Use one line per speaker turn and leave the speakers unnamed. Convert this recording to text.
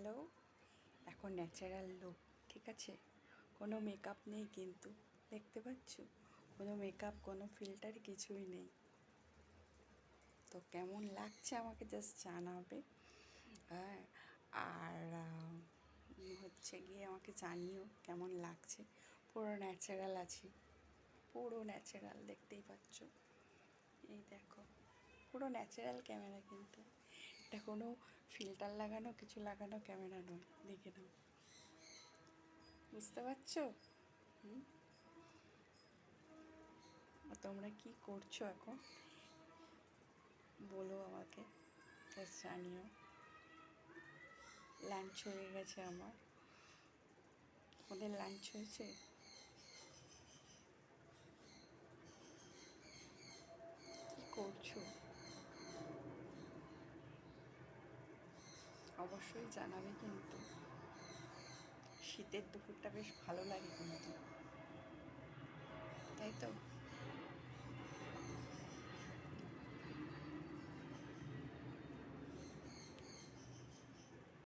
Hello, এখন natural look, ঠিক আছে? কোনো মেকআপ নেই কিন্তু, দেখতে পাচ্ছ? কোনো মেকআপ, কোনো ফিল্টার কিছুই নেই। তো কেমন লাগছে আমাকে জাস্ট জানাবে। হ্যাঁ, আর হচ্ছে গিয়ে আমাকে জানিও কেমন লাগছে। পুরো ন্যাচারাল আছে, পুরো ন্যাচারাল, দেখতেই পাচ্ছ। এই দেখো, পুরো ন্যাচারাল ক্যামেরা কিন্তু, এটা কোনো ফিল্টার লাগানো কিছু লাগানো ক্যামেরা নয়, দেখে নাও। বুঝতে পারছো? তোমরা কি করছো এখন বলো আমাকে, জাস্ট জানিও। লাঞ্চ হয়ে গেছে আমার। ওদের লাঞ্চ হয়েছে? কি করছো অবশ্যই জানাবে কিন্তু। শীতের দুপুরটা বেশ ভালো লাগে কিন্তু, তাই তো?